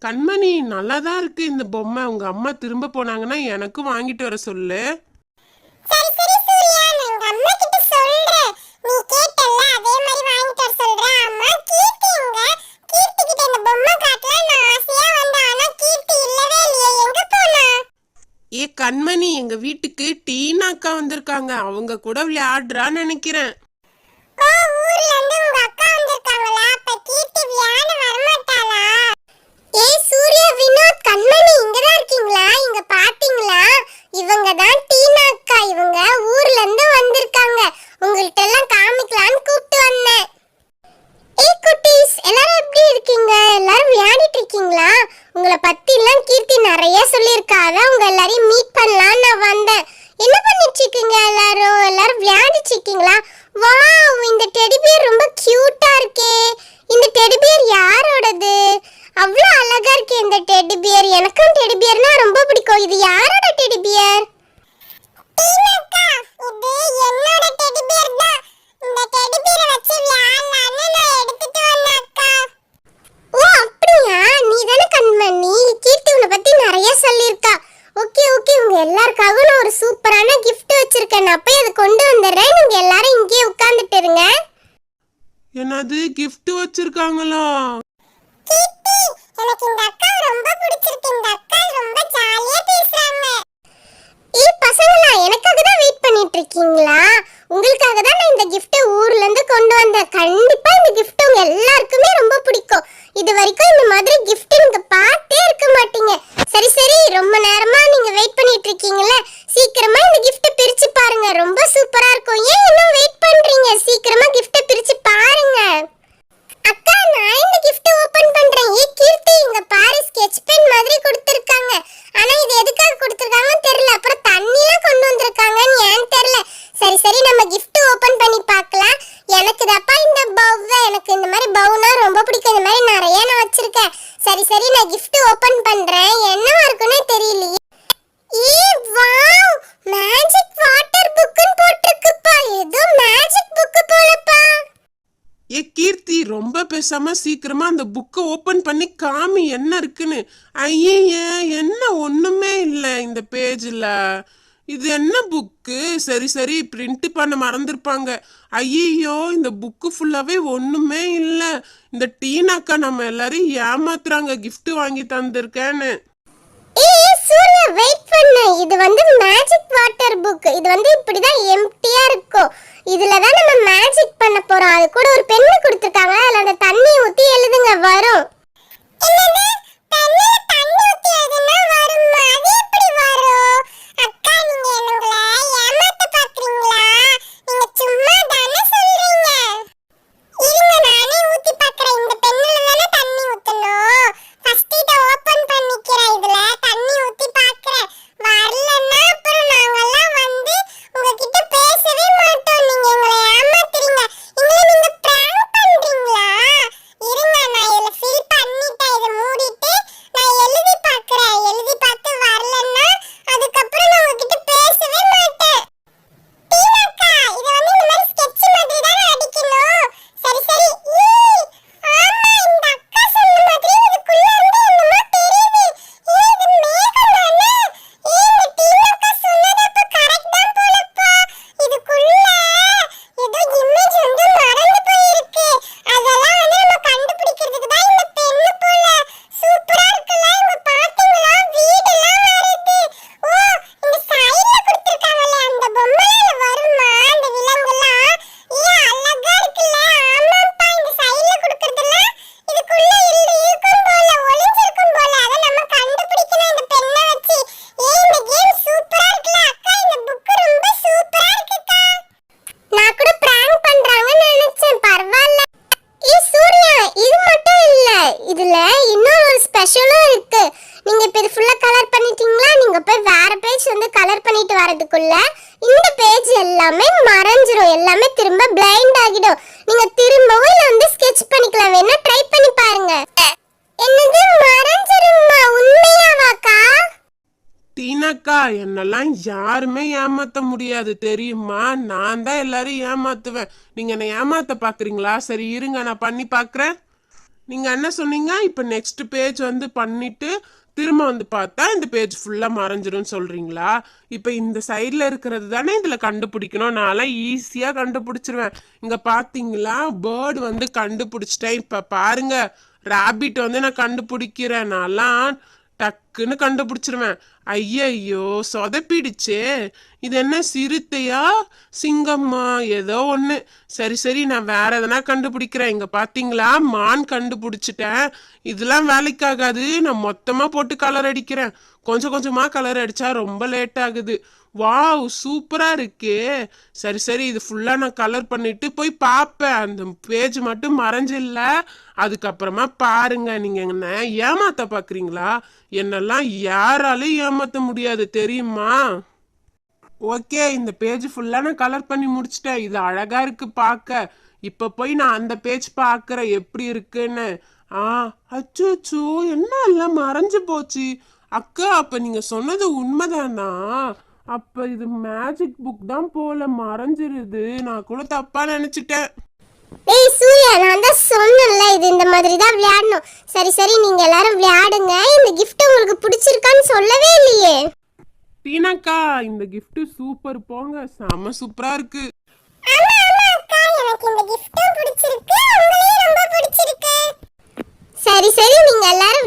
கண்மணி நல்லாதான் இருக்கு இந்த பொம்மை. உங்க அம்மா திரும்ப போனாங்கன்னா எனக்கும் வாங்கிட்டு வர சொல்லு. சரி சரி சூர்யா, நான் எங்க அம்மா கிட்ட சொல்றேன். நீ கேட்டல்ல அதே மாதிரி வாங்கிட்டு வர சொல்றேன். அம்மா கீர்த்தி எங்க? கீர்த்தி கிட்ட இந்த பொம்மை காட்டலாம் நான் ஆசையா வந்தேன். ஆனா கீர்த்தி இல்லவே இல்லையே, எங்க போனா? ஏ கண்மணி, எங்க வீட்டுக்கு டீனா அக்கா வந்திருக்காங்க. அவங்க கூட விளையாடுறான்னு நினைக்கிறேன். ஓ, ஊர்ல இருந்து உங்க அக்கா வந்திருக்காங்களா? அப்ப கீர்த்தி விளையாட வரமாட்டாளா? ஏய் சூர்யா, வினோத், கண்மணி இங்கதான் இருக்கீங்களா? இங்க பாத்தீங்களா? இவங்க தான் டீனா அக்கா. இவங்க ஊர்ல இருந்து வந்திருக்காங்க. உங்கள்ட்ட எல்லாம் காமிக்கலாம்னு கூப்பிட்டு வந்தேன். ஏய் குட்டீஸ், எல்லாரும் எப்படி இருக்கீங்க? எல்லாரும் விளையாடிட்டு இருக்கீங்களா? உங்களை பத்தி எல்லாம் கீர்த்தி நிறைய சொல்லியிருக்கா. அதான் உங்க எல்லாரையும் மீட் பண்ணலாம்னு நான் வந்தேன். என்ன பண்ணிட்டு இருக்கீங்க எல்லாரும்? எல்லாரும் விளையாடிட்டு இருக்கீங்களா? வாவ், இந்த டெடி பியர் ரொம்ப கியூட்டா இருக்கே. இந்த டெடி பியர் யாரோடது? அவ்வளோ அழகா இருக்கே இந்த டெடி பியர். எனக்கும் டெடி பியர்னா ரொம்ப பிடிக்கும். இது யாரோட டெடி பியர்? டீனாக்கா, இது என்னோட டெடி பியர் தான். இந்த டெடி பியரை வச்சு விளையாடலாம்னு நான் எடுத்துட்டு வந்தேன் அக்கா. ஓ அப்படியா? நீ தானே கண்மணி? கீர்த்தி உன்னை பத்தி நிறைய சொல்லியிருக்கா. ஓகே ஓகே, உங்க எல்லாருக்காகவும் நான் ஒரு சூப்பரான gift வச்சிருக்கேன். நான் போய் அதை கொண்டு வந்துடுறேன். நீங்க எல்லாரும் இங்கேயே உட்கார்ந்துட்டு இருங்க. என்னது கிஃப்ட் வச்சிருக்காங்களா? கீர்த்தி, எனக்கு இந்த அக்கா ரொம்ப பிடிச்சிருக்கு. இந்த அக்கா ரொம்ப ஜாலியா பேசுறாங்க. ஏய் பசங்களா, எனக்காக தான் வெயிட் பண்ணிட்டு இருக்கீங்களா? உங்களுக்காக தான் நான் இந்த gift ஊர்ல இருந்து கொண்டு வந்தேன். கண்டிப்பா இந்த gift உங்க எல்லாருக்குமே ரொம்ப பிடிக்கும். இது வரைக்கும் இந்த மாதிரி gift நீங்க பார்த்தே இருக்க மாட்டீங்க. சரி சரி, ரொம்ப நேரமா நீங்க வெயிட் பண்ணிட்டு இருக்கீங்கல, சீக்கிரமா இந்த gift பிரிச்சு பாருங்க. ரொம்ப சூப்பரா இருக்கும். ஏன் இன்னும் வெயிட் பண்றீங்க? சீக்கிரமா gift பிரிச்சு பாருங்க. அக்கா, நான் இந்த gift ஓபன் பண்றேன். ஏய் கீர்த்தி, இங்க பாரு, ஸ்கெட்ச் பென் மாதிரி கொடுத்திருக்காங்க. ஆனா இது எதுக்காக கொடுத்திருக்காங்கன்னு தெரியல. அப்புறம் தண்ணிலாம் கொண்டு வந்திருக்காங்கன்னு ஏன் தெரியல. சரி சரி, நம்ம gift ஓபன் பண்ணி பார்க்கலாம். எனக்கு தப்பா இந்த பவ், எனக்கு இந்த மாதிரி பவ்னா ரொம்ப பிடிக்கும். இந்த மாதிரி நிறைய நான் வச்சிருக்கேன். சரி சரி, நான் gift ஓபன் பண்றேன். என்னவா இருக்குன்னு தெரியலையே. ஏய் வாவ், மேஜிக் வாட்டர் புக்னு போட்டுருக்குப்பா. ஏதோ மேஜிக் புக் போலப்பா. ஏ கீர்த்தி, ரொம்ப பேசாம சீக்கிரமா அந்த புக்கை ஓபன் பண்ணி காமி என்ன இருக்குன்னு. ஐயே, என்ன ஒண்ணுமே இல்லை இந்த பேஜ்ல. இது என்ன புக்கு? சரி சரி, பிரிண்ட் பண்ண மறந்துருப்பாங்க. ஐயோ, இந்த புக்கு ஃபுல்லாவே ஒண்ணுமே இல்ல. இந்த டீனாக்கா நம்ம எல்லாரையும் ஏமாத்துறாங்க gift வாங்கி தந்திருக்கேன்னு. ஏய் சூர்யா, வெயிட் பண்ணு. இது வந்து மேஜிக் வாட்டர் புக். இது வந்து இப்படி தான் எம்ப்டியா இருக்கும். இதுல தான் நம்ம மேஜிக் பண்ண போறோம். அது கூட ஒரு பென் கொடுத்திருக்காங்க. அதுல அந்த தண்ணி ஊத்தி எழுதுங்க வரும். என்னது? பென்னில தண்ணி ஊத்தி எழுதுனா வருமா? அது எப்படி வரும்? அக்கா, நீங்க என்னங்கள ஏமாத்த பாக்குறீங்களா? நீங்க சும்மா தானே சொல்றீங்க. இருங்க, நானே ஊத்தி பார்க்கறேன். இந்த பென்னில தானே தண்ணி ஊத்தணும். ஃபர்ஸ்ட் இத ஓபன் பண்ணிக்கிறேன். இதுல தண்ணி ஊத்தி பார்க்கறேன். வரலன்னா அப்புறம் நாங்கெல்லாம் வந்து உங்ககிட்ட பேசவே மாட்டோம். நீங்க எங்களை ஏமாத்துறீங்க. எங்களை நீங்க பிராங்க் பண்றீங்களா? இருங்க, நான் இத ஃபில் பண்ணிட்டேன். இத மூடிட்டு நான் எழுதி பார்க்கறேன். எழுதி பார்த்து வரலன்னா அதுக்கப்புறம் நான் உங்ககிட்ட பேசவே மாட்டேன். டீனாக்கா, இத வந்து இந்த மாதிரி ஸ்கெட்ச் மாதிரி தான் அடிக்கணும். சரி சரி. ஏய் ஆமா, இந்த அக்கா சொன்ன மாதிரி இதுக்குள்ள இருந்து என்னமோ தெரியுது. ஏய் இது மேகம் தானே? ஏய் இந்த டீனாக்கா சொன்னது அப்ப கரெக்ட் தான் போலப்பா. இதுக்குள்ள ஏதோ இமேஜ் வந்து மறந்து போயிருக்கு. அதெல்லாம் வந்து நம்ம கண்டுபிடிக்கிறதுக்கு தான் இந்த பென்னு போல. சூப்பரா இருக்குல்ல? இங்க பாத்தீங்களா? வீடெல்லாம் வருது. ஓ, இந்த சைடுல கொடுத்திருக்காங்கல, அந்த பொம்மையில வருமா அந்த விலங்குலாம்? ஏய் அழகா இருக்குல்ல? ஆமாப்பா, இந்த சைடுல கொடுக்கிறதெல்லாம் இதுக்குள்ள இருக்கும் போல, ஒளிஞ்சிருக்கும் போல. அத நம்ம கண்டுபிடிக்கணும் இந்த பென்னை வச்சு. ஏய் இந்த கேம் சூப்பரா இருக்குல்ல அக்கா? இந்த புக் ரொம்ப சூப்பரா இருக்குக்கா. நான் கூட பிராங்க் பண்றாங்கன்னு நினைச்சேன். பரவாயில்ல. ஏய் சூர்யா, இது மட்டும் இல்ல, இதுல இன்னொரு ஒரு ஸ்பெஷலும் இருக்கு. நீங்க இப்ப இது ஃபுல்லா கலர் பண்ணிட்டீங்களா? நீங்க போய் வேற பேஜ் வந்து கலர் பண்ணிட்டு வரதுக்குள்ள இந்த பேஜ் எல்லாமே மறைஞ்சிரும். எல்லாமே திரும்ப பிளைண்ட் ஆகிடும். நீங்க திரும்பவும் இத வந்து ஸ்கெட்ச் பண்ணிக்கலாம். வேணா ட்ரை பண்ணி பாருங்க. என்னது மறைஞ்சிருமா? உண்மையாவாக்கா? டீனாக்கா, என்னெல்லாம் யாருமே ஏமாத்த முடியாது தெரியுமா? நான் தான் எல்லாரும் ஏமாத்துவேன். நீங்க என்ன ஏமாத்த பாக்குறீங்களா? சரி இருங்க, நான் பண்ணி பாக்குறேன். நீங்க என்ன சொன்னீங்க? இப்ப நெக்ஸ்ட் பேஜ் வந்து பண்ணிட்டு திரும்ப வந்து பார்த்தா இந்த பேஜ் ஃபுல்லா மறைஞ்சிரும் சொல்றீங்களா? இப்ப இந்த சைடுல இருக்கிறது தானே இதுல கண்டுபிடிக்கணும். நான்லாம் ஈஸியா கண்டுபிடிச்சிருவேன். இங்க பாத்தீங்களா, பேர்டு வந்து கண்டுபிடிச்சிட்டேன். இப்ப பாருங்க, ராபிட் வந்து நான் கண்டுபிடிக்கிறேன். நான்லாம் டக்குன்னு கண்டுபிடிச்சிருவேன். ஐயையோ, சொதப்பிடுச்சே. இது என்ன, சிறுத்தையா சிங்கம்மா? ஏதோ ஒண்ணு. சரி சரி, நான் வேற எதனா கண்டுபிடிக்கிறேன். இங்க பாத்தீங்களா, மான் கண்டுபிடிச்சிட்டேன். இதெல்லாம் வேலைக்காகாது. நான் மொத்தமா போட்டு கலர் அடிக்கிறேன். கொஞ்சம் கொஞ்சமா கலர் அடிச்சா ரொம்ப லேட் ஆகுது. வாவ், சூப்பரா இருக்கே. சரி சரி, இது ஃபுல்லா நான் கலர் பண்ணிட்டு போய் பார்ப்பேன். அந்த பேஜ் மட்டும் மறைஞ்சில்ல. அதுக்கப்புறமா பாருங்க. நீங்க என்ன ஏமாத்த பாக்குறீங்களா? என்னெல்லாம் யாராலையும் ஏமாத்த முடியாது தெரியுமா? ஓகே, இந்த பேஜ் ஃபுல்லா நான் கலர் பண்ணி முடிச்சிட்டேன். இது அழகா இருக்கு பார்க்க. இப்ப போய் நான் அந்த பேஜ் பார்க்கறேன் எப்படி இருக்குன்னு. ஆ, அச்சோ, என்ன எல்லாம் மறைஞ்சு போச்சு. அக்கா, அப்ப நீங்க சொன்னது உண்மைதானா? அப்ப இது மேஜிக் புக் தான் போல, மறைஞ்சிருது. நான் கூட தப்பா நினைச்சிட்டேன். ஏய் சூர்யா, நான் தான் சொன்னேன்ல இது இந்த மாதிரி தான் விளையாடணும். சரி சரி, நீங்க எல்லாரும் விளையாடுங்க. இந்த gift உங்களுக்கு பிடிச்சிருக்கான்னு சொல்லவே இல்லையே. டீனாக்கா, இந்த gift சூப்பர் போங்க. செம சூப்பரா இருக்கு. ஆமா ஆமா அக்கா, எனக்கு இந்த gift பிடிச்சிருக்கு. உங்களையும் ரொம்ப பிடிச்சிருக்கு. சரி சரி, நீங்க எல்லாரும்